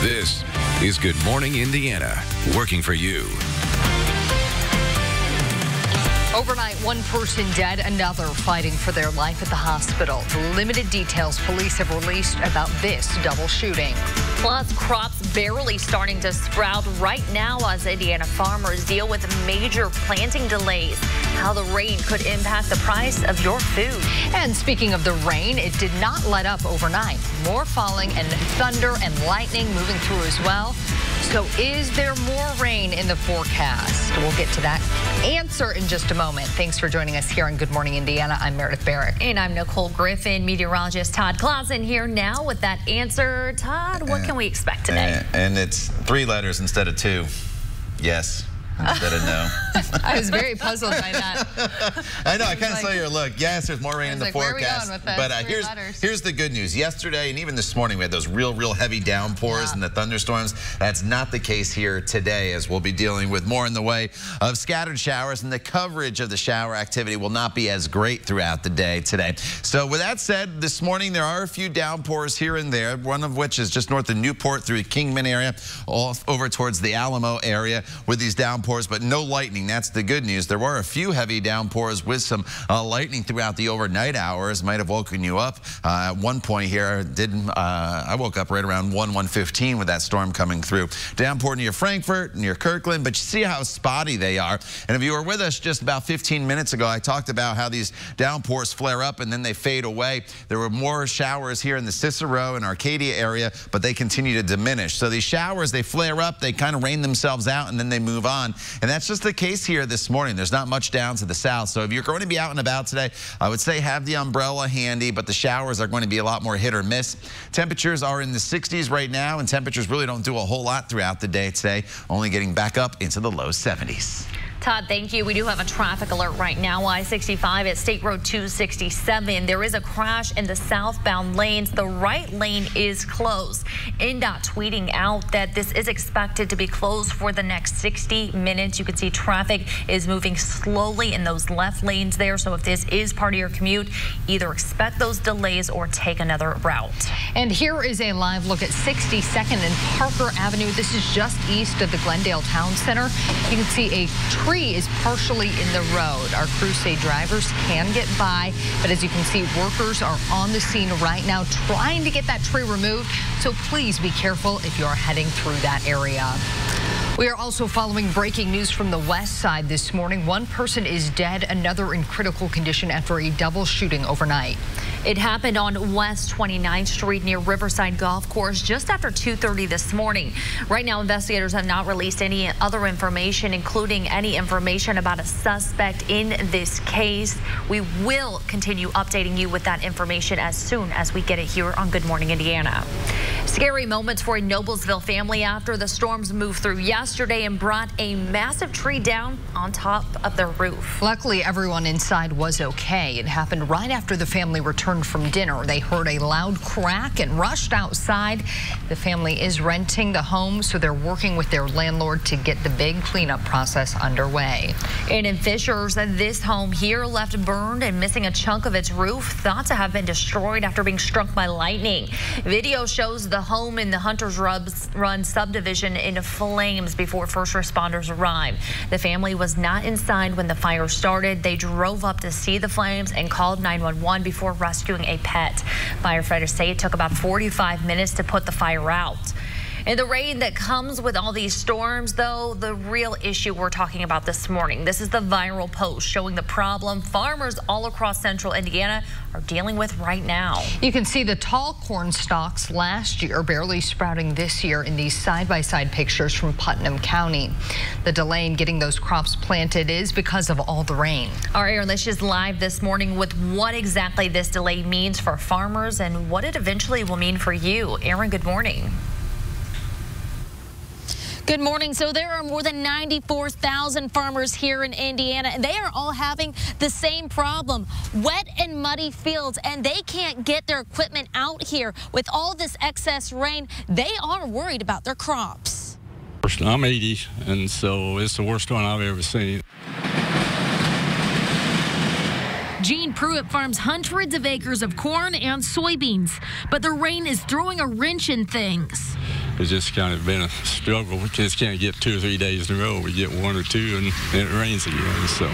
This is Good Morning Indiana, working for you. Overnight, one person dead, another fighting for their life at the hospital. The limited details police have released about this double shooting. Plus, crops barely starting to sprout right now as Indiana farmers deal with major planting delays. How the rain could impact the price of your food. And speaking of the rain, it did not let up overnight. More falling and thunder and lightning moving through as well. So is there more rain in the forecast? We'll get to that answer in just a moment. Thanks for joining us here on Good Morning Indiana. I'm Meredith Barrett. And I'm Nicole Griffin. Meteorologist Todd Clausen here now with that answer. Todd, what can we expect today? And it's 3 letters instead of 2. Yes. Instead of no. I was very puzzled by that. I know, I kind of saw your look. Yes, there's more rain in the forecast. But here's the good news. Yesterday and even this morning, we had those real heavy downpours and the thunderstorms. That's not the case here today, as we'll be dealing with more in the way of scattered showers, and the coverage of the shower activity will not be as great throughout the day today. So with that said, this morning there are a few downpours here and there, one of which is just north of Newport through the Kingman area, all over towards the Alamo area with these downpours. But no lightning. That's the good news. There were a few heavy downpours with some lightning throughout the overnight hours. Might have woken you up at one point here. I woke up right around 1:15 with that storm coming through. Downpour near Frankfort, near Kirkland, but you see how spotty they are. And if you were with us just about 15 minutes ago, I talked about how these downpours flare up and then they fade away. There were more showers here in the Cicero and Arcadia area, but they continue to diminish. So these showers, they flare up, they kind of rain themselves out, and then they move on. And that's just the case here this morning. There's not much down to the south. So if you're going to be out and about today, I would say have the umbrella handy, but the showers are going to be a lot more hit or miss. Temperatures are in the 60s right now, and temperatures really don't do a whole lot throughout the day today, only getting back up into the low 70s. Todd, thank you. We do have a traffic alert right now. I-65 at State Road 267. There is a crash in the southbound lanes. The right lane is closed. NDOT tweeting out that this is expected to be closed for the next 60 minutes. You can see traffic is moving slowly in those left lanes there. So if this is part of your commute, either expect those delays or take another route. And here is a live look at 62nd and Parker Avenue. This is just east of the Glendale Town Center. You can see a tree is partially in the road. Our crews say drivers can get by, but as you can see, workers are on the scene right now trying to get that tree removed. So please be careful if you are heading through that area. We are also following breaking news from the west side this morning. One person is dead, another in critical condition after a double shooting overnight. It happened on West 29th Street near Riverside Golf Course just after 2:30 this morning. Right now, investigators have not released any other information, including any information about a suspect in this case. We will continue updating you with that information as soon as we get it here on Good Morning Indiana. Scary moments for a Noblesville family after the storms moved through yesterday and brought a massive tree down on top of their roof. Luckily, everyone inside was okay. It happened right after the family returned from dinner. They heard a loud crack and rushed outside. The family is renting the home, so they're working with their landlord to get the big cleanup process underway. And in Fishers, this home here left burned and missing a chunk of its roof, thought to have been destroyed after being struck by lightning. Video shows the home in the Hunters Run subdivision in flames before first responders arrived. The family was not inside when the fire started. They drove up to see the flames and called 911 before rescuing a pet. Firefighters say it took about 45 minutes to put the fire out. And the rain that comes with all these storms, though, the real issue we're talking about this morning. This is the viral post showing the problem farmers all across central Indiana are dealing with right now. You can see the tall corn stalks last year barely sprouting this year in these side-by-side pictures from Putnam County. The delay in getting those crops planted is because of all the rain. Our Aaron Lish is live this morning with what exactly this delay means for farmers and what it eventually will mean for you. Aaron, good morning. Good morning. So there are more than 94,000 farmers here in Indiana, and they are all having the same problem. Wet and muddy fields, and they can't get their equipment out here. With all this excess rain, they are worried about their crops. I'm 80, and so it's the worst one I've ever seen. Gene Pruitt farms hundreds of acres of corn and soybeans, but the rain is throwing a wrench in things. it's just kind of been a struggle. We just can't get 2 or 3 days in a row. We get 1 or 2 and then it rains again. So.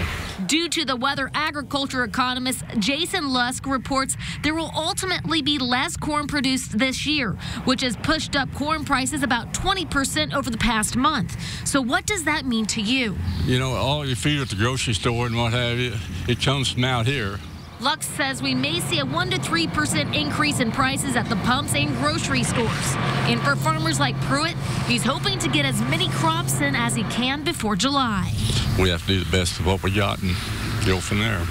Due to the weather, agriculture economist Jason Lusk reports there will ultimately be less corn produced this year, which has pushed up corn prices about 20% over the past month. So what does that mean to you? You know, all your food at the grocery store and what have you, it comes from out here. Lux says we may see a 1 to 3% increase in prices at the pumps and grocery stores. And for farmers like Pruitt, he's hoping to get as many crops in as he can before July. We have to do the best of what we got and go from there.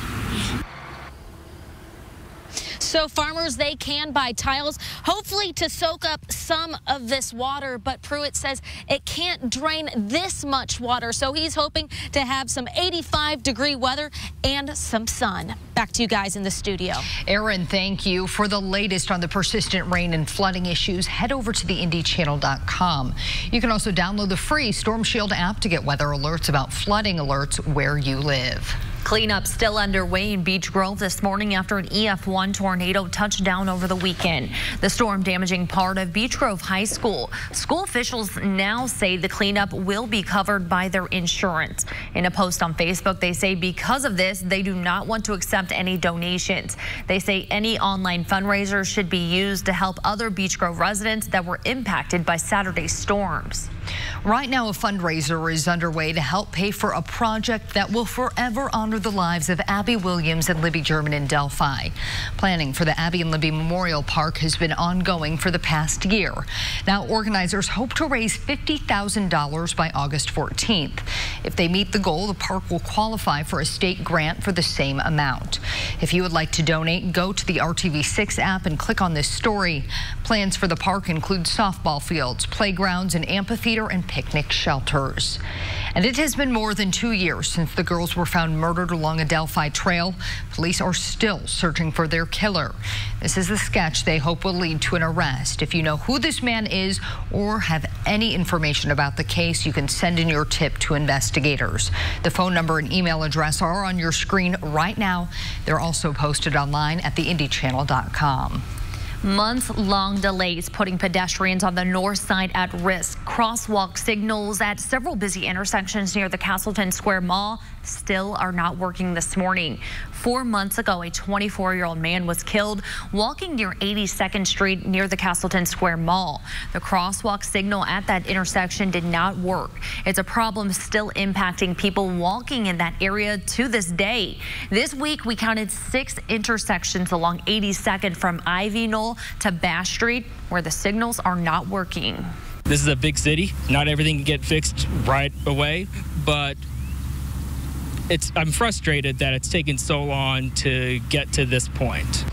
So farmers, they can buy tiles, hopefully to soak up some of this water. But Pruitt says it can't drain this much water. So he's hoping to have some 85-degree weather and some sun. Back to you guys in the studio. Aaron, thank you. For the latest on the persistent rain and flooding issues, head over to the IndyChannel.com. You can also download the free Storm Shield app to get weather alerts about flooding alerts where you live. Cleanup still underway in Beech Grove this morning after an EF1 tornado touched down over the weekend. The storm damaging part of Beech Grove High School. School officials now say the cleanup will be covered by their insurance. In a post on Facebook, they say because of this, they do not want to accept any donations. They say any online fundraisers should be used to help other Beech Grove residents that were impacted by Saturday's storms. Right now, a fundraiser is underway to help pay for a project that will forever honor the lives of Abby Williams and Libby German in Delphi. Planning for the Abby and Libby Memorial Park has been ongoing for the past year. Now, organizers hope to raise $50,000 by August 14th. If they meet the goal, the park will qualify for a state grant for the same amount. If you would like to donate, go to the RTV6 app and click on this story. Plans for the park include softball fields, playgrounds, and amphitheater and picnic shelters. And it has been more than 2 years since the girls were found murdered along a Delphi trail. Police are still searching for their killer. This is the sketch they hope will lead to an arrest. If you know who this man is or have any information about the case, you can send in your tip to investigators. The phone number and email address are on your screen right now. They're also posted online at theindychannel.com. Months-long delays putting pedestrians on the north side at risk. Crosswalk signals at several busy intersections near the Castleton Square Mall still are not working this morning. 4 months ago, a 24-year-old man was killed walking near 82nd Street near the Castleton Square Mall. The crosswalk signal at that intersection did not work. It's a problem still impacting people walking in that area to this day. This week, we counted 6 intersections along 82nd from Ivy Knoll to Bass Street where the signals are not working. This is a big city. Not everything can get fixed right away, but I'm frustrated that it's taken so long to get to this point.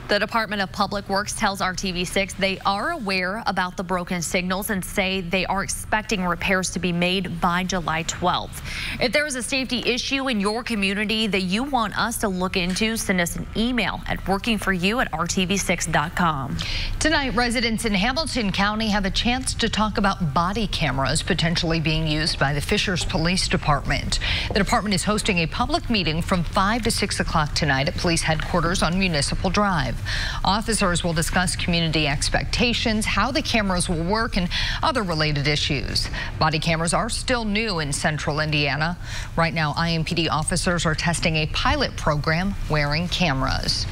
The Department of Public Works tells RTV6 they are aware about the broken signals and say they are expecting repairs to be made by July 12th. If there is a safety issue in your community that you want us to look into, send us an email at workingforyou@rtv6.com. Tonight, residents in Hamilton County have a chance to talk about body cameras potentially being used by the Fishers Police Department. The department is hosting a public meeting from 5 to 6 o'clock tonight at police headquarters on Municipal Drive. Officers will discuss community expectations, how the cameras will work, and other related issues. Body cameras are still new in central Indiana. Right now, IMPD officers are testing a pilot program wearing cameras.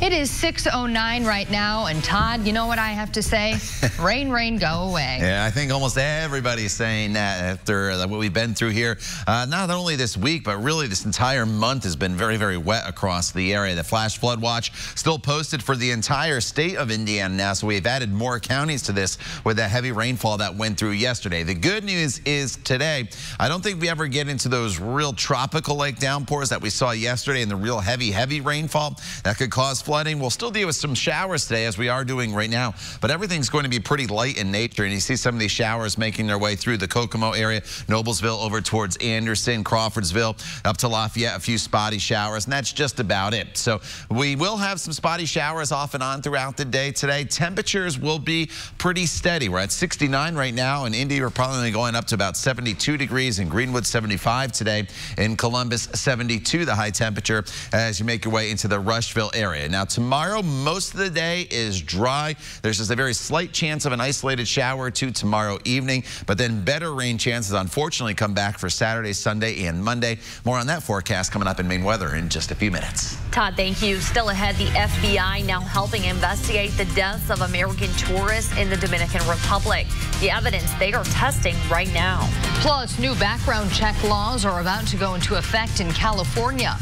It is 6:09 right now, and Todd, you know what I have to say? Rain, rain, go away. Yeah, I think almost everybody's saying that after what we've been through here. Not only this week, but really this entire month has been very, very wet across the area. The flash flood watch still posted for the entire state of Indiana now, so we've added more counties to this with that heavy rainfall that went through yesterday. The good news is today, I don't think we ever get into those real tropical-like downpours that we saw yesterday and the real heavy rainfall that could cause flooding. We'll still deal with some showers today, as we are doing right now, but everything's going to be pretty light in nature, and you see some of these showers making their way through the Kokomo area, Noblesville over towards Anderson, Crawfordsville, up to Lafayette, a few spotty showers, and that's just about it. So we will have some spotty showers off and on throughout the day today. Temperatures will be pretty steady. We're at 69 right now. In Indy, we're probably going up to about 72 degrees. In Greenwood, 75 today. In Columbus, 72, the high temperature as you make your way into the Rushville area. Now, Now, tomorrow, most of the day is dry. There's just a very slight chance of an isolated shower or two tomorrow evening, but then better rain chances unfortunately come back for Saturday, Sunday, and Monday. More on that forecast coming up in Maine Weather in just a few minutes. Todd, thank you. Still ahead, the FBI now helping investigate the deaths of American tourists in the Dominican Republic. The evidence they are testing right now. Plus, new background check laws are about to go into effect in California.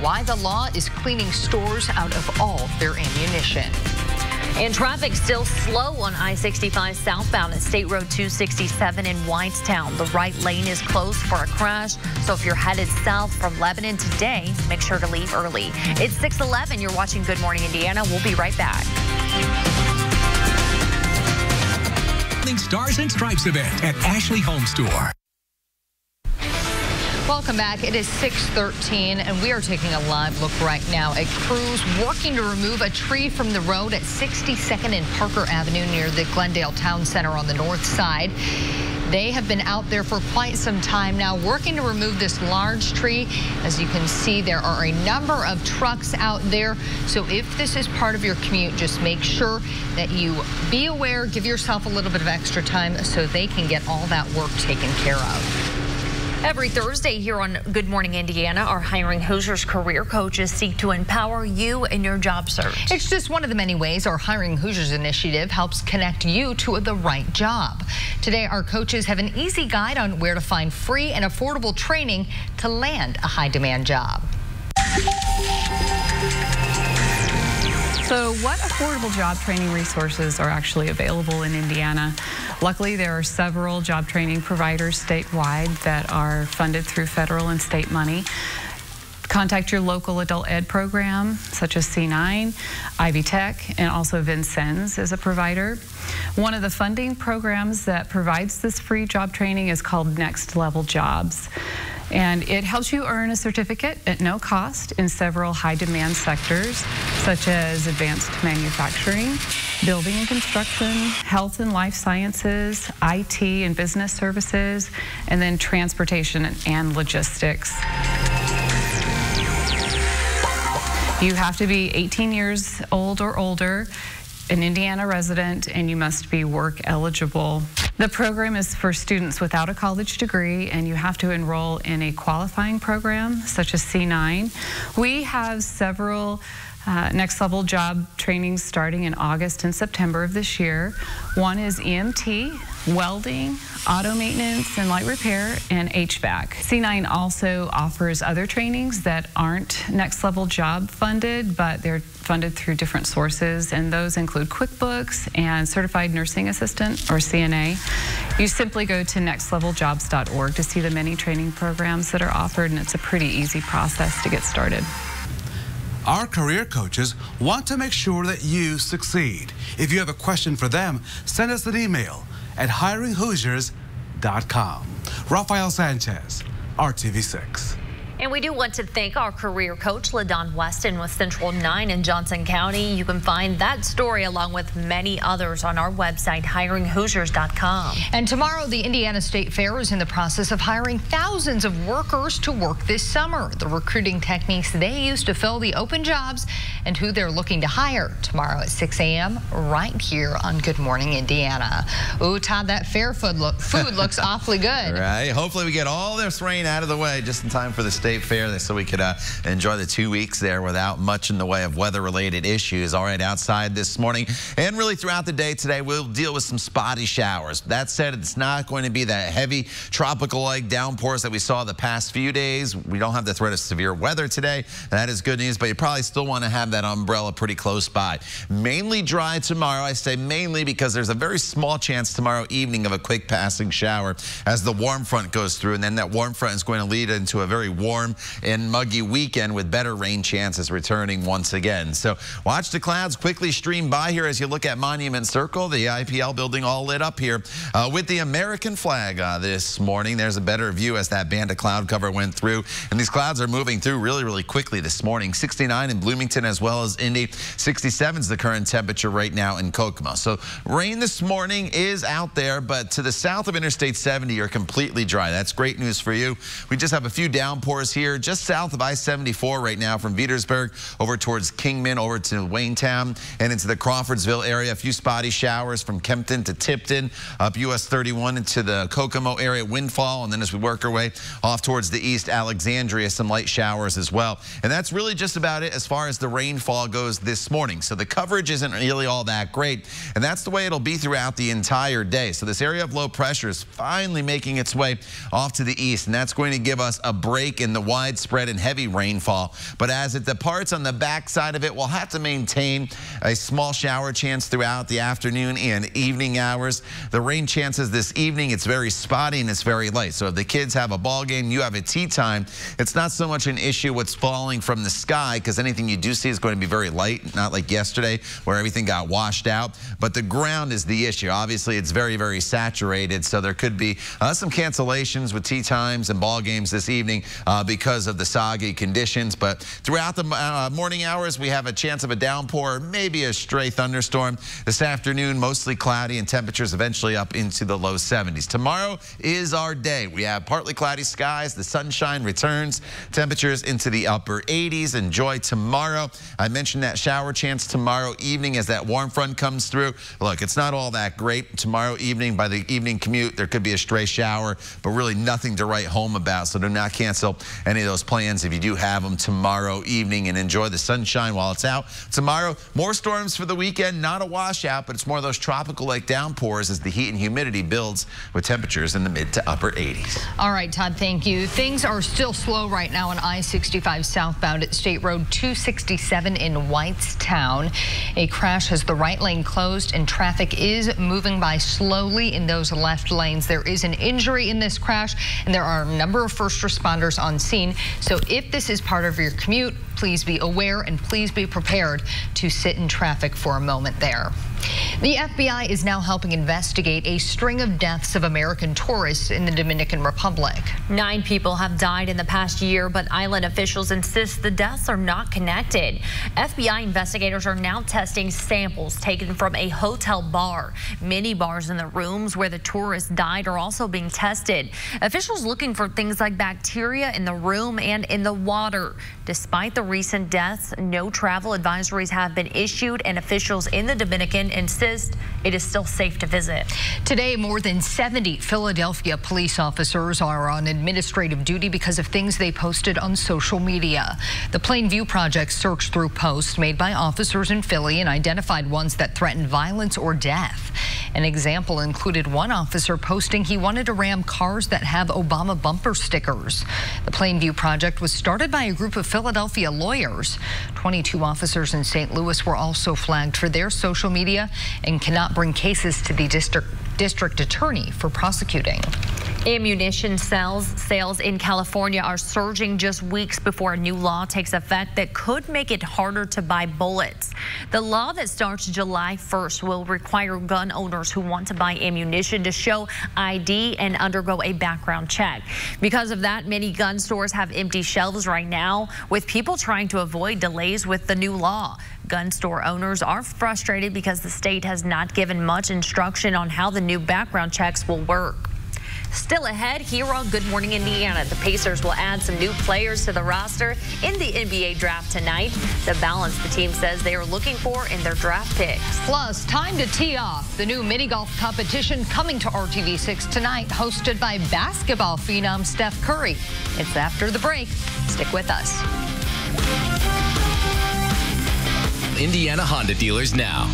Why the law is cleaning stores out of all their ammunition. And traffic still slow on I-65 southbound at State Road 267 in Whitestown. The right lane is closed for a crash, so if you're headed south from Lebanon today, make sure to leave early. It's 6:11. You're watching Good Morning Indiana. We'll be right back. Stars and Stripes event at Ashley Home Store. Welcome back. It is 6:13, and we are taking a live look right now at crews working to remove a tree from the road at 62nd and Parker Avenue near the Glendale Town Center on the north side. They have been out there for quite some time now working to remove this large tree. As you can see, there are a number of trucks out there. So if this is part of your commute, just make sure that you be aware, give yourself a little bit of extra time so they can get all that work taken care of. Every Thursday here on Good Morning Indiana, our Hiring Hoosiers career coaches seek to empower you in your job search. It's just one of the many ways our Hiring Hoosiers initiative helps connect you to the right job. Today, our coaches have an easy guide on where to find free and affordable training to land a high-demand job. So what affordable job training resources are actually available in Indiana? Luckily, there are several job training providers statewide that are funded through federal and state money. Contact your local adult ed program, such as C9, Ivy Tech, and also Vincennes is a provider. One of the funding programs that provides this free job training is called Next Level Jobs. And it helps you earn a certificate at no cost in several high-demand sectors, such as advanced manufacturing, building and construction, health and life sciences, IT and business services, and then transportation and logistics. You have to be 18 years old or older, an Indiana resident, and you must be work eligible. The program is for students without a college degree, and you have to enroll in a qualifying program such as C9. We have several next level job trainings starting in August and September of this year. One is EMT, welding, auto maintenance and light repair, and HVAC. C9 also offers other trainings that aren't next level job funded, but they're funded through different sources, and those include QuickBooks and Certified Nursing Assistant, or CNA. You simply go to nextleveljobs.org to see the many training programs that are offered, and it's a pretty easy process to get started. Our career coaches want to make sure that you succeed. If you have a question for them, send us an email at hiringhoosiers.com. Rafael Sanchez, RTV6. And we do want to thank our career coach, LaDon Weston with Central 9 in Johnson County. You can find that story along with many others on our website, hiringhoosiers.com. And tomorrow, the Indiana State Fair is in the process of hiring thousands of workers to work this summer. The recruiting techniques they use to fill the open jobs and who they're looking to hire tomorrow at 6 a.m. right here on Good Morning Indiana. Ooh, Todd, that fair food looks awfully good. Right. Hopefully we get all this rain out of the way just in time for the State Fair so we could enjoy the 2 weeks there without much in the way of weather-related issues. All right, outside this morning and really throughout the day today, we'll deal with some spotty showers. That said, it's not going to be that heavy tropical-like downpours that we saw the past few days. We don't have the threat of severe weather today. That is good news, but you probably still want to have that umbrella pretty close by. Mainly dry tomorrow. I say mainly because there's a very small chance tomorrow evening of a quick passing shower as the warm front goes through, and then that warm front is going to lead into a very warm and muggy weekend with better rain chances returning once again. So watch the clouds quickly stream by here as you look at Monument Circle, the IPL building all lit up here with the American flag this morning. There's a better view as that band of cloud cover went through, and these clouds are moving through really quickly this morning. 69 in Bloomington as well as Indy. 67 is the current temperature right now in Kokomo. So rain this morning is out there, but to the south of Interstate 70 you're completely dry. That's great news for you. We just have a few downpours downpours here just south of I-74 right now from Petersburg over towards Kingman, over to Waynetown, and into the Crawfordsville area. A few spotty showers from Kempton to Tipton, up US 31 into the Kokomo area, Windfall, and then as we work our way off towards the east, Alexandria, some light showers as well. And that's really just about it as far as the rainfall goes this morning. So the coverage isn't really all that great, and that's the way it'll be throughout the entire day. So this area of low pressure is finally making its way off to the east, and that's going to give us a break in the widespread and heavy rainfall. But as it departs on the backside of it, we'll have to maintain a small shower chance throughout the afternoon and evening hours. The rain chances this evening, it's very spotty and it's very light. So if the kids have a ball game, you have a tea time, it's not so much an issue what's falling from the sky, because anything you do see is going to be very light, not like yesterday where everything got washed out. But the ground is the issue. Obviously, it's very, very saturated, so there could be some cancellations with tea times and ball games this evening because of the soggy conditions. But throughout the morning hours, we have a chance of a downpour, maybe a stray thunderstorm. This afternoon, mostly cloudy and temperatures eventually up into the low 70s. Tomorrow is our day. We have partly cloudy skies. The sunshine returns. Temperatures into the upper 80s. Enjoy tomorrow. I mentioned that shower chance tomorrow evening as that warm front comes through. Look, it's not all that great. Tomorrow evening, by the evening commute, there could be a stray shower, but really nothing to write home about. So do not cancel any of those plans if you do have them tomorrow evening, and enjoy the sunshine while it's out. Tomorrow, more storms for the weekend. Not a washout, but it's more of those tropical-like downpours as the heat and humidity builds with temperatures in the mid to upper 80s. All right, Todd, thank you. Things are still slow right now on I-65 southbound at State Road 267 in Whitestown. A crash has the right lane closed and traffic is moving by slowly in those left lanes. There is an injury in this crash and there are a number of first responders on scene. So if this is part of your commute, please be aware and please be prepared to sit in traffic for a moment there. The FBI is now helping investigate a string of deaths of American tourists in the Dominican Republic. 9 people have died in the past year, but island officials insist the deaths are not connected. FBI investigators are now testing samples taken from a hotel bar. Many bars in the rooms where the tourists died are also being tested. Officials looking for things like bacteria in the room and in the water. Despite the recent deaths, no travel advisories have been issued, and officials in the Dominican insist it is still safe to visit. Today, more than 70 Philadelphia police officers are on administrative duty because of things they posted on social media. The Plainview Project searched through posts made by officers in Philly and identified ones that threatened violence or death. An example included one officer posting he wanted to ram cars that have Obama bumper stickers. The Plainview Project was started by a group of Philadelphia lawyers. 22 officers in St. Louis were also flagged for their social media and cannot bring cases to the district attorney for prosecuting. Ammunition sales in California are surging just weeks before a new law takes effect that could make it harder to buy bullets. The law that starts July 1st will require gun owners who want to buy ammunition to show ID and undergo a background check. Because of that, many gun stores have empty shelves right now, with people trying to avoid delays with the new law. Gun store owners are frustrated because the state has not given much instruction on how the new background checks will work. Still ahead here on Good Morning Indiana, the Pacers will add some new players to the roster in the NBA draft tonight. The balance the team says they are looking for in their draft picks. Plus, time to tee off the new mini golf competition coming to RTV6 tonight, hosted by basketball phenom Steph Curry. It's after the break. Stick with us. Indiana Honda dealers now.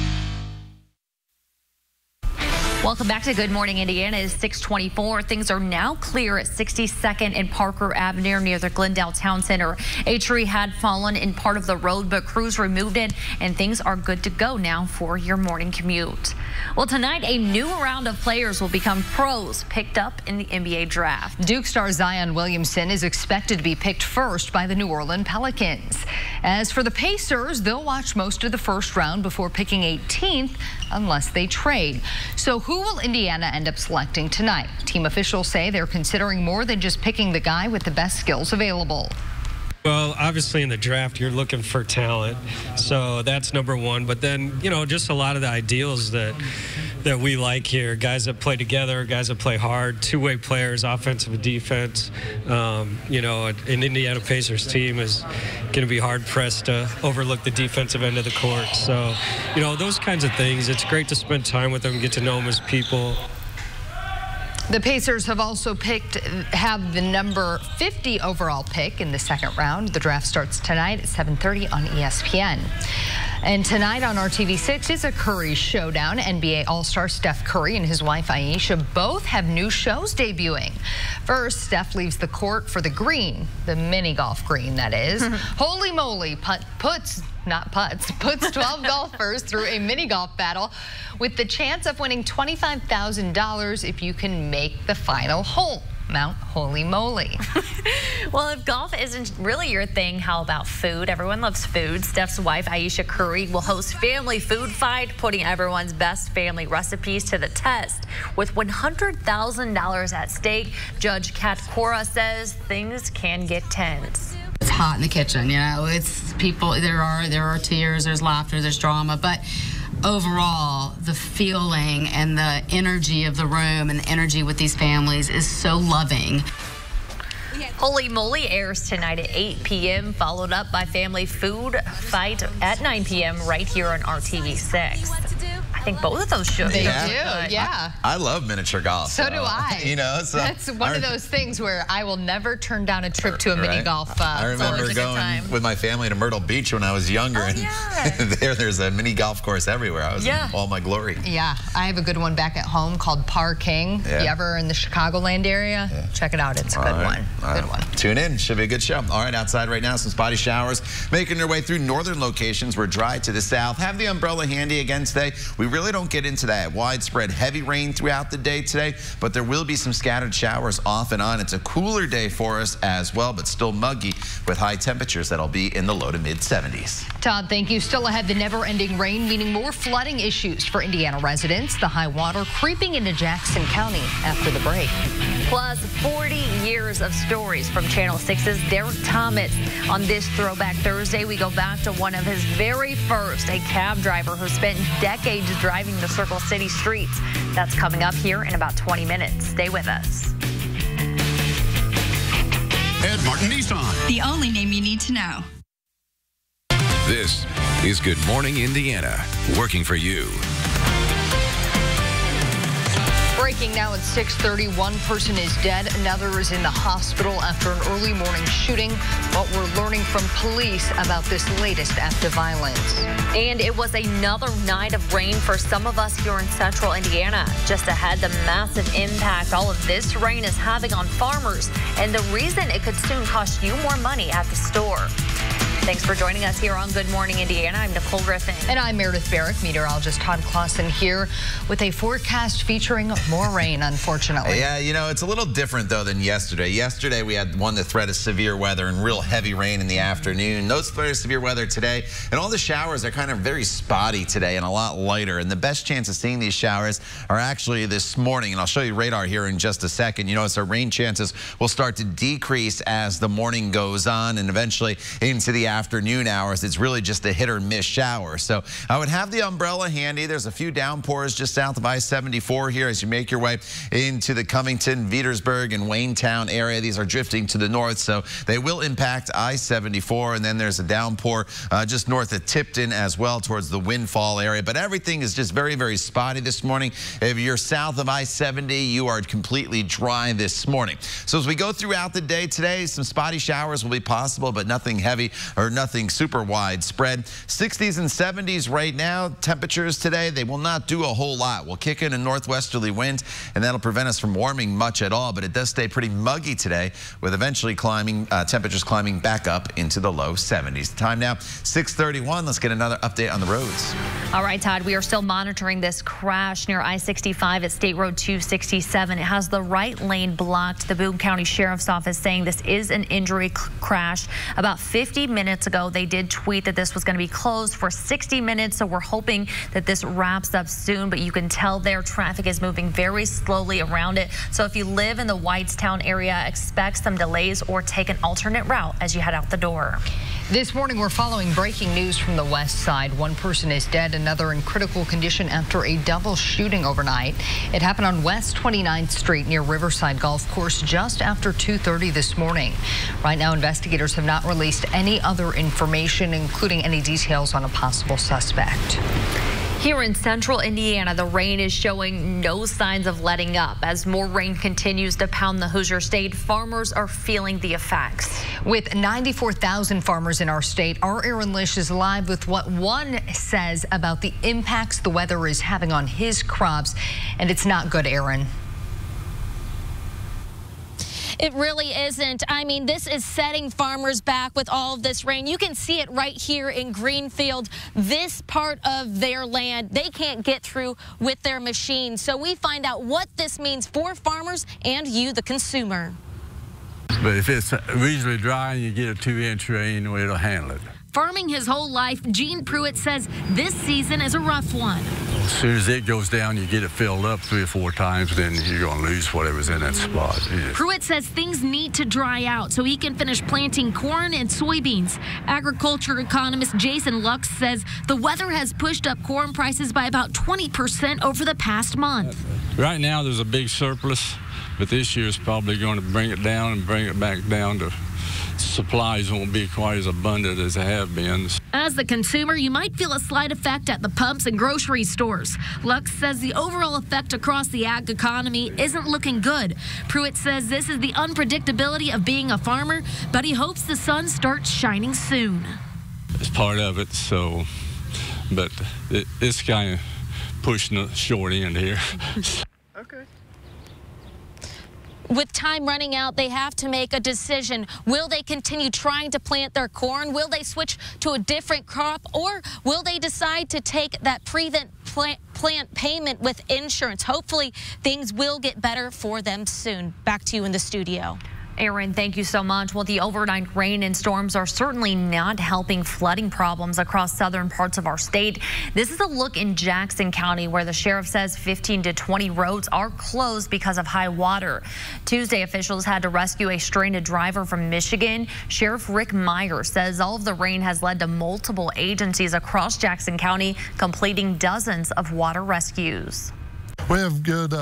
Welcome back to Good Morning Indiana. It's 6:24. Things are now clear at 62nd and Parker Avenue near the Glendale Town Center. A tree had fallen in part of the road, but crews removed it, and things are good to go now for your morning commute. Well, tonight, a new round of players will become pros picked up in the NBA draft. Duke star Zion Williamson is expected to be picked first by the New Orleans Pelicans. As for the Pacers, they'll watch most of the first round before picking 18th unless they trade. So who will Indiana end up selecting tonight? Team officials say they're considering more than just picking the guy with the best skills available. Well, obviously in the draft, you're looking for talent. So that's number one. But then, you know, just a lot of the ideals that we like here. Guys that play together, guys that play hard, two-way players, offensive and defense. You know, an Indiana Pacers team is going to be hard-pressed to overlook the defensive end of the court. So, you know, those kinds of things. It's great to spend time with them, get to know them as people. The Pacers have also have the number 50 overall pick in the second round. The draft starts tonight at 7:30 on ESPN. And tonight on RTV6 is a Curry showdown. NBA All-Star Steph Curry and his wife Ayesha both have new shows debuting. First, Steph leaves the court for the green, the mini golf green, that is. Holy moly, puts 12 golfers through a mini golf battle with the chance of winning $25,000 if you can make the final hole. Mount Holy Moly. Well, if golf isn't really your thing, how about food? Everyone loves food. Steph's wife, Ayesha Curry, will host Family Food Fight, putting everyone's best family recipes to the test. With $100,000 at stake, Judge Kat Cora says things can get tense. It's hot in the kitchen, you know. It's people, there are tears, there's laughter, there's drama, but overall, the feeling and the energy of the room and the energy with these families is so loving. Holy Moly airs tonight at 8 p.m., followed up by Family Food Fight at 9 p.m. right here on RTV6. I think both of those should. They do, yeah. I love miniature golf. So do I. You know, so that's one of those things where I will never turn down a trip to a mini golf. I remember going with my family to Myrtle Beach when I was younger, and there's a mini golf course everywhere. I was in all my glory. Yeah, I have a good one back at home called Par King. If you ever in the Chicagoland area, check it out. It's a good one. Good one. Tune in. Should be a good show. All right, outside right now, some spotty showers making their way through northern locations. We're dry to the south. Have the umbrella handy again today. We really don't get into that widespread heavy rain throughout the day today, but there will be some scattered showers off and on. It's a cooler day for us as well, but still muggy with high temperatures that'll be in the low to mid 70s. Todd, thank you. Still ahead, the never-ending rain, meaning more flooding issues for Indiana residents. The high water creeping into Jackson County after the break. Plus, 40 years of stories from Channel 6's Derek Thomas. On this Throwback Thursday, we go back to one of his very first, a cab driver who spent decades driving the Circle City streets. That's coming up here in about 20 minutes. Stay with us. Ed Martin Nissan. The only name you need to know. This is Good Morning Indiana, working for you. Breaking now at 6:30, one person is dead, another is in the hospital after an early morning shooting. What we're learning from police about this latest act of violence. And it was another night of rain for some of us here in central Indiana. Just ahead, the massive impact all of this rain is having on farmers and the reason it could soon cost you more money at the store. Thanks for joining us here on Good Morning Indiana. I'm Nicole Griffin. And I'm Meredith Barrick. Meteorologist Todd Clausen here with a forecast featuring more rain, unfortunately. Yeah, you know, it's a little different, though, than yesterday. Yesterday, we had the threat of severe weather and real heavy rain in the afternoon. No threat of severe weather today. And all the showers are kind of very spotty today and a lot lighter. And the best chance of seeing these showers are actually this morning. And I'll show you radar here in just a second. You notice our rain chances will start to decrease as the morning goes on and eventually into the afternoon hours. It's really just a hit or miss shower. So I would have the umbrella handy. There's a few downpours just south of I-74 here as you make your way into the Covington, Veedersburg, and Waynetown area. These are drifting to the north, so they will impact I-74. And then there's a downpour just north of Tipton as well towards the Windfall area. But everything is just very, very spotty this morning. If you're south of I-70, you are completely dry this morning. So as we go throughout the day today, some spotty showers will be possible, but nothing heavy or nothing super widespread. 60s and 70s right now. Temperatures today, they will not do a whole lot. We'll kick in a northwesterly wind, and that'll prevent us from warming much at all, but it does stay pretty muggy today with eventually temperatures climbing back up into the low 70s. Time now, 6:31. Let's get another update on the roads. All right, Todd, we are still monitoring this crash near I-65 at State Road 267. It has the right lane blocked. The Boone County Sheriff's Office saying this is an injury crash about 50 minutes minutes ago, they did tweet that this was going to be closed for 60 minutes. So we're hoping that this wraps up soon. But you can tell their traffic is moving very slowly around it. So if you live in the Whitestown area, expect some delays or take an alternate route as you head out the door. This morning, we're following breaking news from the west side. One person is dead, another in critical condition after a double shooting overnight. It happened on West 29th Street near Riverside Golf Course just after 2:30 this morning. Right now, investigators have not released any other information, including any details on a possible suspect. Here in central Indiana, the rain is showing no signs of letting up. As more rain continues to pound the Hoosier State, farmers are feeling the effects. With 94,000 farmers in our state, our Aaron Lish is live with what one says about the impacts the weather is having on his crops. And it's not good, Aaron. It really isn't. I mean, this is setting farmers back with all of this rain. You can see it right here in Greenfield. This part of their land, they can't get through with their machines. So we find out what this means for farmers and you, the consumer. But if it's reasonably dry and you get a 2-inch rain, it'll handle it. Farming his whole life, Gene Pruitt says this season is a rough one. As soon as it goes down, you get it filled up 3 or 4 times, then you're going to lose whatever's in that spot. Pruitt says things need to dry out so he can finish planting corn and soybeans. Agriculture economist Jason Lux says the weather has pushed up corn prices by about 20% over the past month. Right now, there's a big surplus, but this year is probably going to bring it down and bring it back down to supplies won't be quite as abundant as they have been. As the consumer, you might feel a slight effect at the pumps and grocery stores. Lux says the overall effect across the ag economy isn't looking good. Pruitt says this is the unpredictability of being a farmer, but he hopes the sun starts shining soon. It's part of it, so, but it's kind of pushing the short end here. Okay. With time running out, they have to make a decision. Will they continue trying to plant their corn? Will they switch to a different crop? Or will they decide to take that prevent plant payment with insurance? Hopefully, things will get better for them soon. Back to you in the studio. Aaron, thank you so much. Well, the overnight rain and storms are certainly not helping flooding problems across southern parts of our state. This is a look in Jackson County, where the sheriff says 15 to 20 roads are closed because of high water. Tuesday, officials had to rescue a stranded driver from Michigan. Sheriff Rick Meyer says all of the rain has led to multiple agencies across Jackson County completing dozens of water rescues. We have good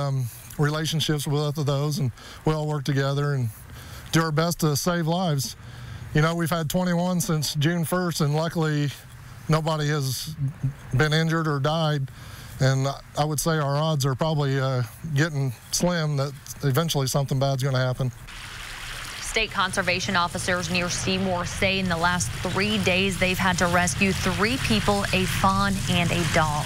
relationships with both of those, and we all work together and do our best to save lives. You know, we've had 21 since June 1st, and luckily nobody has been injured or died. And I would say our odds are probably getting slim that eventually something bad's going to happen. State conservation officers near Seymour say in the last 3 days they've had to rescue 3 people, a fawn, and a dog.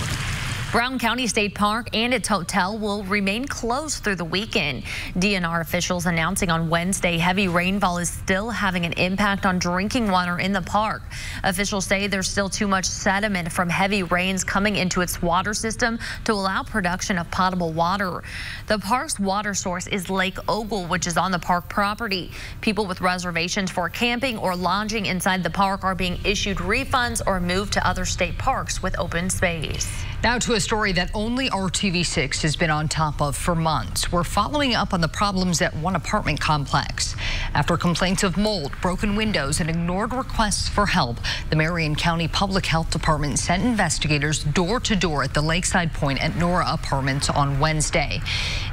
Brown County State Park and its hotel will remain closed through the weekend. DNR officials announcing on Wednesday heavy rainfall is still having an impact on drinking water in the park. Officials say there's still too much sediment from heavy rains coming into its water system to allow production of potable water. The park's water source is Lake Ogle, which is on the park property. People with reservations for camping or lodging inside the park are being issued refunds or moved to other state parks with open space. Now to a story that only RTV6 has been on top of for months. We're following up on the problems at one apartment complex. After complaints of mold, broken windows, and ignored requests for help, the Marion County Public Health Department sent investigators door to door at the Lakeside Point at Nora Apartments on Wednesday.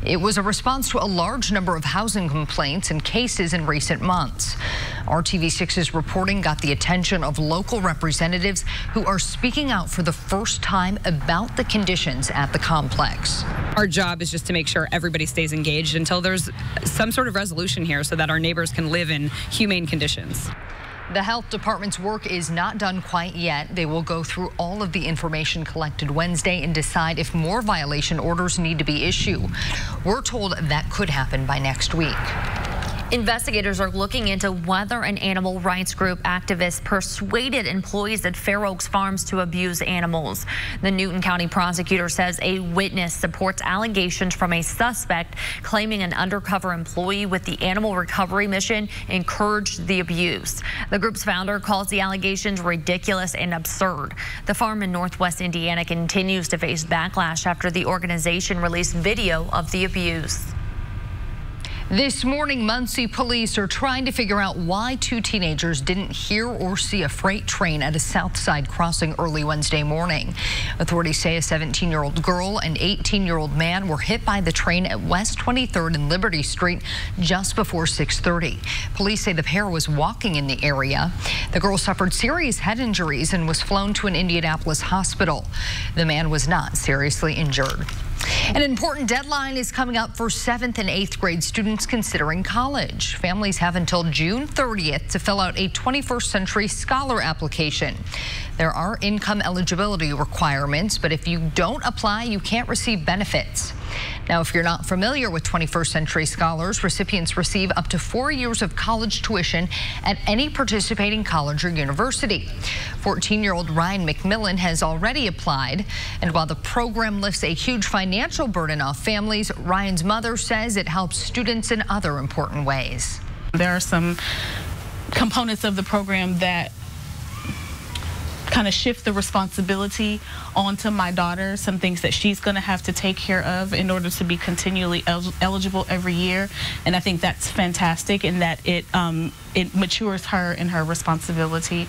It was a response to a large number of housing complaints and cases in recent months. RTV6's reporting got the attention of local representatives who are speaking out for the first time about the conditions at the complex. Our job is just to make sure everybody stays engaged until there's some sort of resolution here so that our neighbors can live in humane conditions. The health department's work is not done quite yet. They will go through all of the information collected Wednesday and decide if more violation orders need to be issued. We're told that could happen by next week. Investigators are looking into whether an animal rights group activist persuaded employees at Fair Oaks Farms to abuse animals. The Newton County prosecutor says a witness supports allegations from a suspect claiming an undercover employee with the Animal Recovery Mission encouraged the abuse. The group's founder calls the allegations ridiculous and absurd. The farm in Northwest Indiana continues to face backlash after the organization released video of the abuse. This morning, Muncie police are trying to figure out why two teenagers didn't hear or see a freight train at a Southside crossing early Wednesday morning. Authorities say a 17-year-old girl and 18-year-old man were hit by the train at West 23rd and Liberty Street just before 6:30. Police say the pair was walking in the area. The girl suffered serious head injuries and was flown to an Indianapolis hospital. The man was not seriously injured. An important deadline is coming up for 7th and 8th grade students considering college. Families have until June 30th to fill out a 21st Century Scholar application. There are income eligibility requirements, but if you don't apply, you can't receive benefits. Now, if you're not familiar with 21st Century Scholars, recipients receive up to 4 years of college tuition at any participating college or university. 14-year-old Ryan McMillan has already applied, and while the program lifts a huge financial burden off families, Ryan's mother says it helps students in other important ways. There are some components of the program that kind of shift the responsibility onto my daughter, some things that she's going to have to take care of in order to be continually eligible every year. And I think that's fantastic in that it matures her in her responsibility.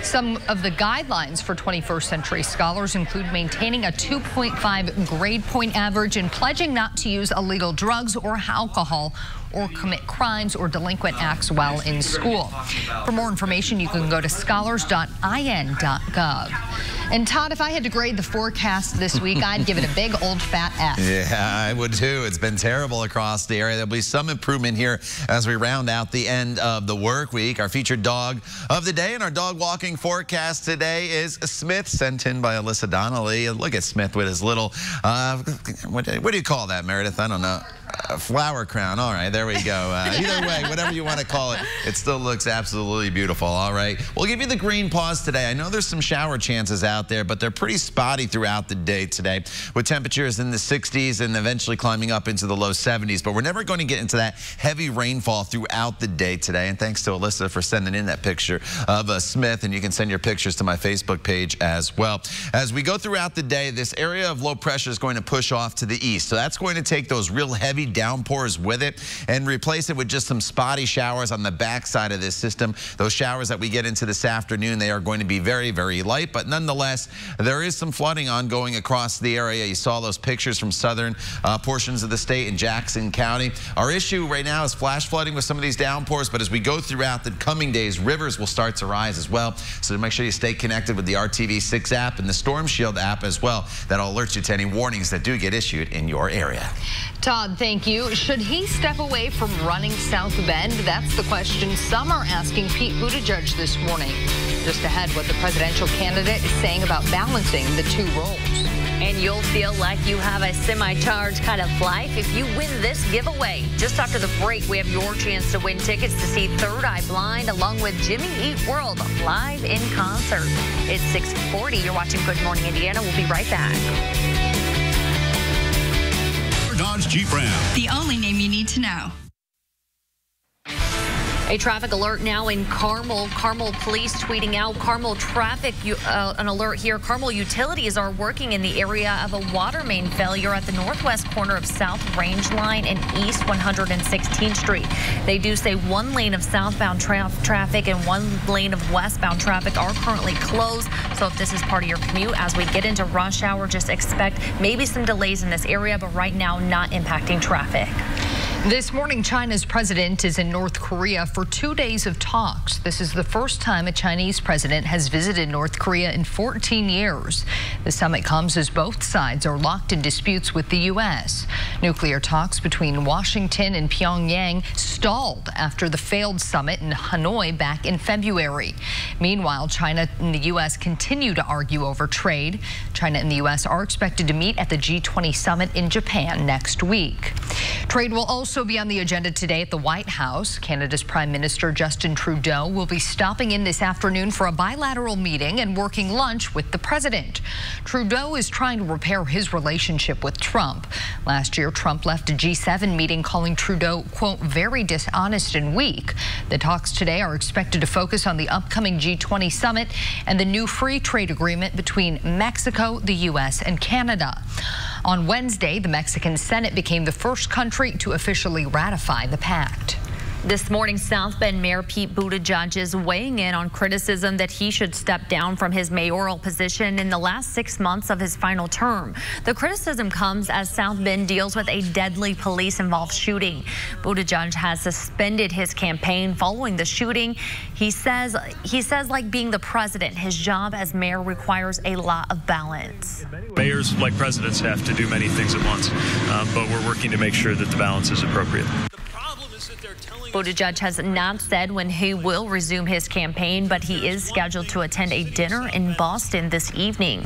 Some of the guidelines for 21st Century Scholars include maintaining a 2.5 grade point average and pledging not to use illegal drugs or alcohol or commit crimes or delinquent acts while in school. For more information, you can go to scholars.in.gov. And Todd, if I had to grade the forecast this week, I'd give it a big old fat F. Yeah, I would too. It's been terrible across the area. There'll be some improvement here as we round out the end of the work week. Our featured dog of the day and our dog walking forecast today is Smith, sent in by Alyssa Donnelly. Look at Smith with his little, what do you call that, Meredith? I don't know. A flower crown. All right, there we go. Either way, whatever you want to call it, it still looks absolutely beautiful. All right, we'll give you the green pause today. I know there's some shower chances out there, but they're pretty spotty throughout the day today, with temperatures in the 60s and eventually climbing up into the low 70s. But we're never going to get into that heavy rainfall throughout the day today. And thanks to Alyssa for sending in that picture of Smith, and you can send your pictures to my Facebook page as well. As we go throughout the day, this area of low pressure is going to push off to the east, so that's going to take those real heavy downpours with it and replace it with just some spotty showers on the backside of this system. Those showers that we get into this afternoon, they are going to be very, very light, but nonetheless, there is some flooding ongoing across the area. You saw those pictures from southern portions of the state in Jackson County. Our issue right now is flash flooding with some of these downpours, but as we go throughout the coming days, rivers will start to rise as well. So make sure you stay connected with the RTV6 app and the Storm Shield app as well. That'll alert you to any warnings that do get issued in your area. Todd, thank you. Should he step away from running South Bend? That's the question some are asking Pete Buttigieg this morning. Just ahead, what the presidential candidate is saying about balancing the two roles. And you'll feel like you have a semi-charged kind of life if you win this giveaway. Just after the break, we have your chance to win tickets to see Third Eye Blind along with Jimmy Eat World live in concert. It's 6:40. You're watching Good Morning Indiana. We'll be right back. Dodge Jeep Ram. The only name you need to know. A traffic alert now in Carmel. Carmel police tweeting out Carmel traffic, an alert here. Carmel utilities are working in the area of a water main failure at the northwest corner of South Range Line and East 116th Street. They do say one lane of southbound traffic and one lane of westbound traffic are currently closed. So if this is part of your commute as we get into rush hour, just expect maybe some delays in this area, but right now not impacting traffic. This morning, China's president is in North Korea for 2 days of talks. This is the first time a Chinese president has visited North Korea in 14 years. The summit comes as both sides are locked in disputes with the U.S. Nuclear talks between Washington and Pyongyang stalled after the failed summit in Hanoi back in February. Meanwhile, China and the U.S. continue to argue over trade. China and the U.S. are expected to meet at the G20 summit in Japan next week. Trade will also also be on the agenda today at the White House. Canada's Prime Minister Justin Trudeau will be stopping in this afternoon for a bilateral meeting and working lunch with the president. Trudeau is trying to repair his relationship with Trump. Last year, Trump left a G7 meeting calling Trudeau, quote, very dishonest and weak. The talks today are expected to focus on the upcoming G20 summit and the new free trade agreement between Mexico, the U.S., and Canada. On Wednesday, the Mexican Senate became the first country to officially ratify the pact. This morning, South Bend Mayor Pete Buttigieg is weighing in on criticism that he should step down from his mayoral position in the last 6 months of his final term. The criticism comes as South Bend deals with a deadly police-involved shooting. Buttigieg has suspended his campaign following the shooting. He says like being the president, his job as mayor requires a lot of balance. Mayors, like presidents, have to do many things at once, but we're working to make sure that the balance is appropriate. Buttigieg has not said when he will resume his campaign, but he is scheduled to attend a dinner in Boston this evening.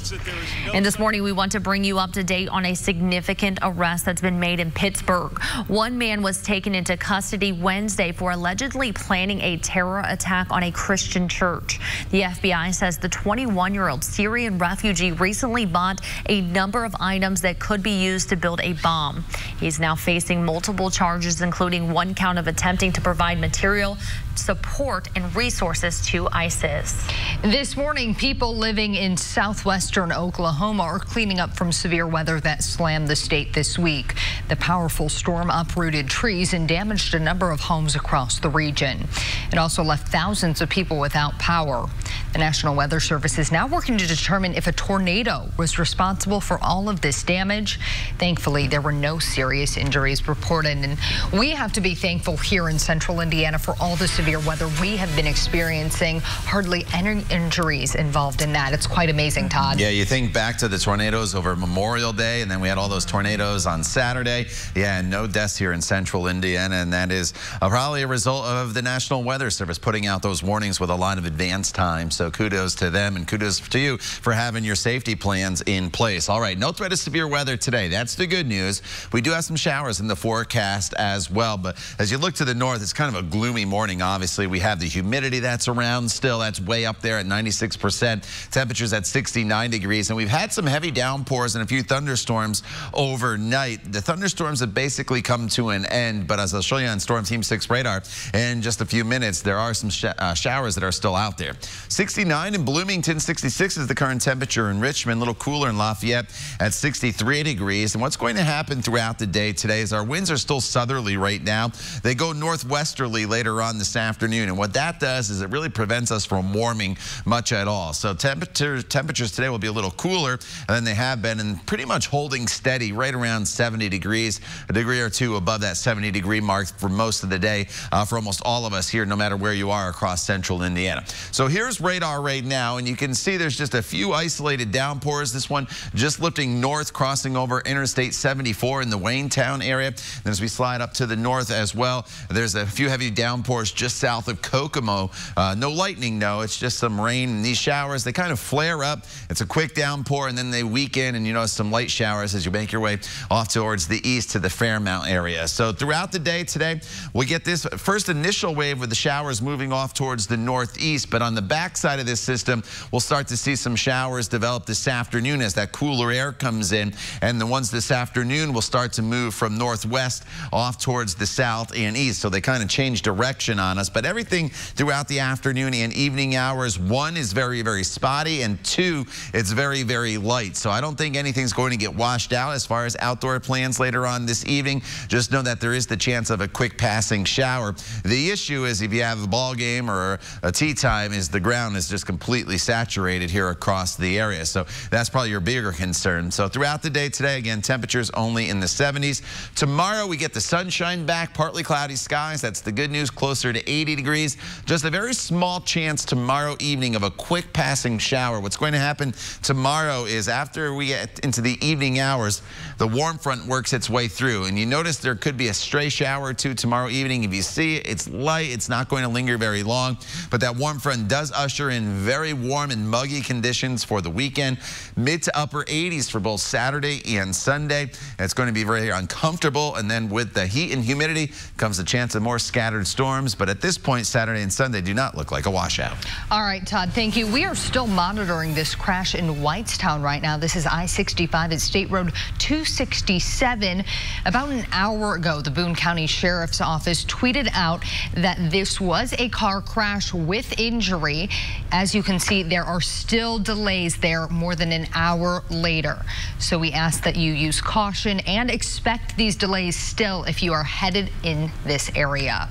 And this morning, we want to bring you up to date on a significant arrest that's been made in Pittsburgh. One man was taken into custody Wednesday for allegedly planning a terror attack on a Christian church. The FBI says the 21-year-old Syrian refugee recently bought a number of items that could be used to build a bomb. He's now facing multiple charges, including one count of attempting to provide material support and resources to ISIS. This morning, people living in southwestern Oklahoma are cleaning up from severe weather that slammed the state this week. The powerful storm uprooted trees and damaged a number of homes across the region. It also left thousands of people without power. The National Weather Service is now working to determine if a tornado was responsible for all of this damage. Thankfully, there were no serious injuries reported, and we have to be thankful here in central Indiana for all the severe weather we have been experiencing. Hardly any injuries involved in that. It's quite amazing, Todd. Yeah, you think back to the tornadoes over Memorial Day, and then we had all those tornadoes on Saturday. Yeah, no deaths here in central Indiana, and that is probably a result of the National Weather Service putting out those warnings with a lot of advance time. So kudos to them, and kudos to you for having your safety plans in place. All right, no threat of severe weather today. That's the good news. We do have some showers in the forecast as well, but as you look to the north, it's kind of a gloomy morning. Obviously, we have the humidity that's around still. That's way up there at 96%. Temperatures at 69 degrees. And we've had some heavy downpours and a few thunderstorms overnight. The thunderstorms have basically come to an end. But as I'll show you on Storm Team 6 radar in just a few minutes, there are some showers that are still out there. 69 in Bloomington, 66 is the current temperature in Richmond. A little cooler in Lafayette at 63 degrees. And what's going to happen throughout the day today is our winds are still southerly right now. They go northwesterly later on this afternoon, and what that does is it really prevents us from warming much at all. So temperatures today will be a little cooler than they have been, and pretty much holding steady right around 70 degrees, a degree or two above that 70-degree mark for most of the day for almost all of us here, no matter where you are across central Indiana. So here's radar right now, and you can see there's just a few isolated downpours. This one just lifting north, crossing over Interstate 74 in the Waynetown area. Then as we slide up to the north as well, there's a few heavy downpours just south of Kokomo. No lightning, no. It's just some rain. And these showers, they kind of flare up. It's a quick downpour, and then they weaken, and you notice some light showers as you make your way off towards the east to the Fairmount area. So throughout the day today, we get this first initial wave with the showers moving off towards the northeast, but on the backside of this system, we'll start to see some showers develop this afternoon as that cooler air comes in, and the ones this afternoon will start to move from northwest off towards the south and east. So they kind of change direction on us, but everything throughout the afternoon and evening hours, one is very, very spotty, and two, it's very, very light. So I don't think anything's going to get washed out as far as outdoor plans later on this evening. Just know that there is the chance of a quick passing shower. The issue is if you have a ball game or a tea time is the ground is just completely saturated here across the area. So that's probably your bigger concern. So throughout the day today, again, temperatures only in the 70s. Tomorrow we get the sunshine back, partly cloudy skies. That's the good news, closer to 80 degrees. Just a very small chance tomorrow evening of a quick passing shower. What's going to happen tomorrow is after we get into the evening hours, the warm front works its way through. And you notice there could be a stray shower or two tomorrow evening. If you see it, it's light. It's not going to linger very long. But that warm front does usher in very warm and muggy conditions for the weekend. Mid to upper 80s for both Saturday and Sunday. It's going to be very uncomfortable. And then with the heat and humidity comes the chance of more scattered storms. But at this point, Saturday and Sunday do not look like a washout. All right, Todd, thank you. We are still monitoring this crash in Whitestown right now. This is I-65 at State Road 267. About an hour ago, the Boone County Sheriff's Office tweeted out that this was a car crash with injury. As you can see, there are still delays there more than an hour later. So we ask that you use caution and expect these delays still if you are headed in this area.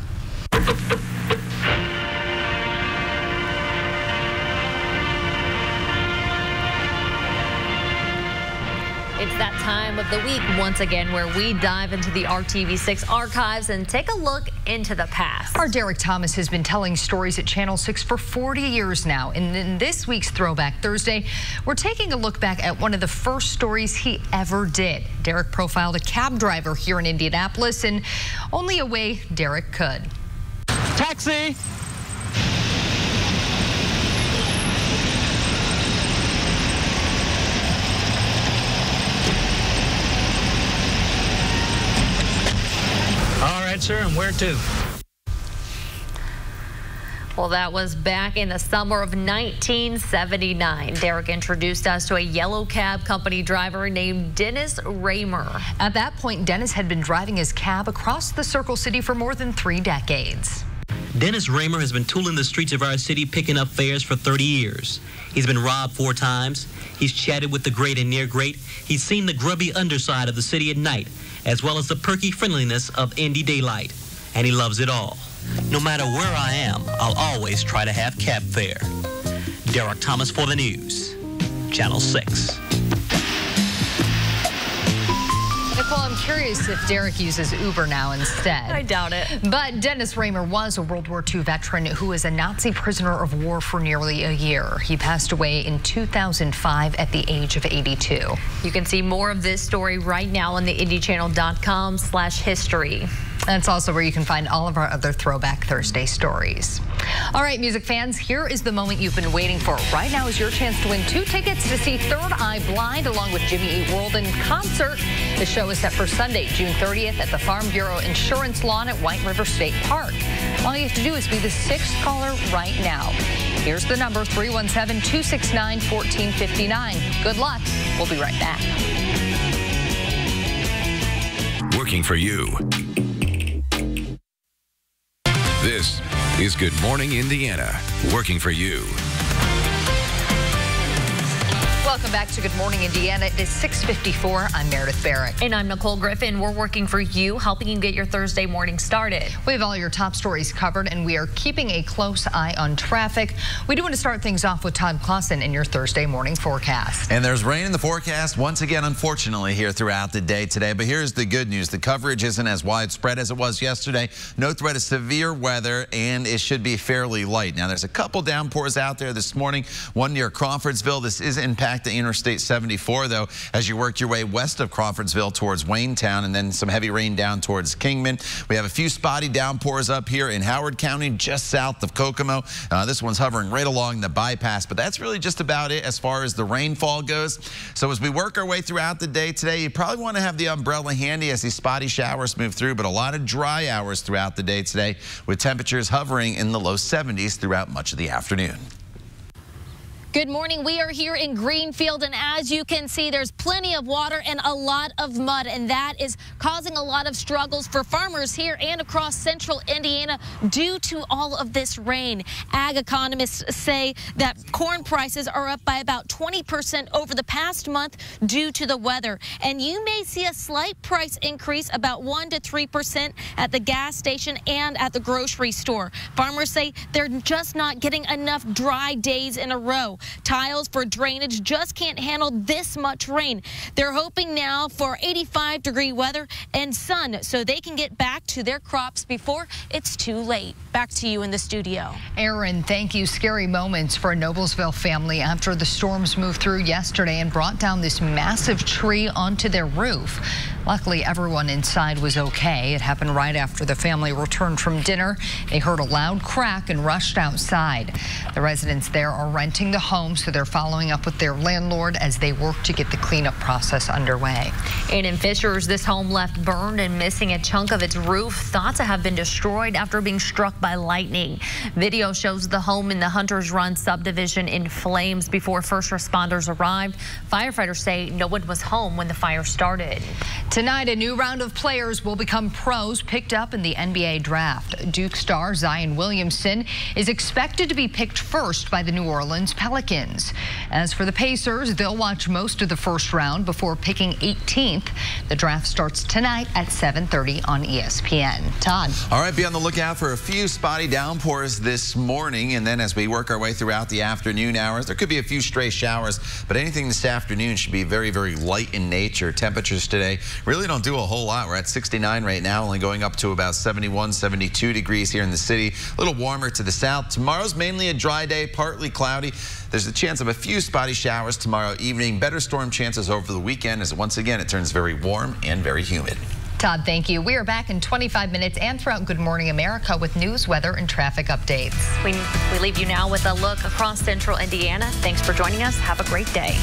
It's that time of the week once again where we dive into the RTV6 archives and take a look into the past. Our Derek Thomas has been telling stories at Channel 6 for 40 years now. And in this week's Throwback Thursday, we're taking a look back at one of the first stories he ever did. Derek profiled a cab driver here in Indianapolis in only a way Derek could. Taxi! Sir, and where to? Well, that was back in the summer of 1979. Derek introduced us to a yellow cab company driver named Dennis Raymer. At that point, Dennis had been driving his cab across the Circle City for more than 3 decades. Dennis Raymer has been tooling the streets of our city, picking up fares for 30 years. He's been robbed 4 times. He's chatted with the great and near great. He's seen the grubby underside of the city at night, as well as the perky friendliness of Indy daylight. And he loves it all. No matter where I am, I'll always try to have cab fare. Derek Thomas for the news, Channel 6. Nicole, I'm curious if Derek uses Uber now instead. I doubt it. But Dennis Raymer was a World War II veteran who was a Nazi prisoner of war for nearly a year. He passed away in 2005 at the age of 82. You can see more of this story right now on the IndyChannel.com/history. That's also where you can find all of our other Throwback Thursday stories. All right, music fans, here is the moment you've been waiting for. Right now is your chance to win 2 tickets to see Third Eye Blind along with Jimmy Eat World in concert. The show is set for Sunday, June 30th at the Farm Bureau Insurance Lawn at White River State Park. All you have to do is be the 6th caller right now. Here's the number, 317-269-1459. Good luck. We'll be right back. Working for you. This is Good Morning Indiana, working for you. Welcome back to Good Morning Indiana. It is 6:54. I'm Meredith Barrett. And I'm Nicole Griffin. We're working for you, helping you get your Thursday morning started. We have all your top stories covered, and we are keeping a close eye on traffic. We do want to start things off with Todd Clausen in your Thursday morning forecast. And there's rain in the forecast once again, unfortunately, here throughout the day today. But here's the good news. The coverage isn't as widespread as it was yesterday. No threat of severe weather, and it should be fairly light. Now, there's a couple downpours out there this morning, one near Crawfordsville. This is impacting Interstate 74, though, as you work your way west of Crawfordsville towards Waynetown, and then some heavy rain down towards Kingman. We have a few spotty downpours up here in Howard County, just south of Kokomo. This one's hovering right along the bypass, but that's really just about it as far as the rainfall goes. So as we work our way throughout the day today, you probably want to have the umbrella handy as these spotty showers move through, but a lot of dry hours throughout the day today, with temperatures hovering in the low 70s throughout much of the afternoon. Good morning. We are here in Greenfield, and as you can see, there's plenty of water and a lot of mud, and that is causing a lot of struggles for farmers here and across central Indiana due to all of this rain. Ag economists say that corn prices are up by about 20% over the past month due to the weather, and you may see a slight price increase, about 1 to 3% at the gas station and at the grocery store. Farmers say they're just not getting enough dry days in a row. Tiles for drainage just can't handle this much rain. They're hoping now for 85-degree weather and sun so they can get back to their crops before it's too late. Back to you in the studio. Aaron, thank you. Scary moments for a Noblesville family after the storms moved through yesterday and brought down this massive tree onto their roof. Luckily, everyone inside was okay. It happened right after the family returned from dinner. They heard a loud crack and rushed outside. The residents there are renting the home, so they're following up with their landlord as they work to get the cleanup process underway. And in Fishers, this home left burned and missing a chunk of its roof, thought to have been destroyed after being struck by lightning. Video shows the home in the Hunters Run subdivision in flames before first responders arrived. Firefighters say no one was home when the fire started. Tonight, a new round of players will become pros picked up in the NBA draft. Duke star Zion Williamson is expected to be picked first by the New Orleans Pelicans. As for the Pacers, they'll watch most of the first round before picking 18th. The draft starts tonight at 7:30 on ESPN. Todd. All right, be on the lookout for a few spotty downpours this morning, and then as we work our way throughout the afternoon hours, there could be a few stray showers, but anything this afternoon should be very, very light in nature. Temperatures today really don't do a whole lot. We're at 69 right now, only going up to about 71, 72 degrees here in the city. A little warmer to the south. Tomorrow's mainly a dry day, partly cloudy. There's a chance of a few spotty showers tomorrow evening. Better storm chances over the weekend as once again it turns very warm and very humid. Todd, thank you. We are back in 25 minutes and throughout Good Morning America with news, weather, and traffic updates. We leave you now with a look across central Indiana. Thanks for joining us. Have a great day.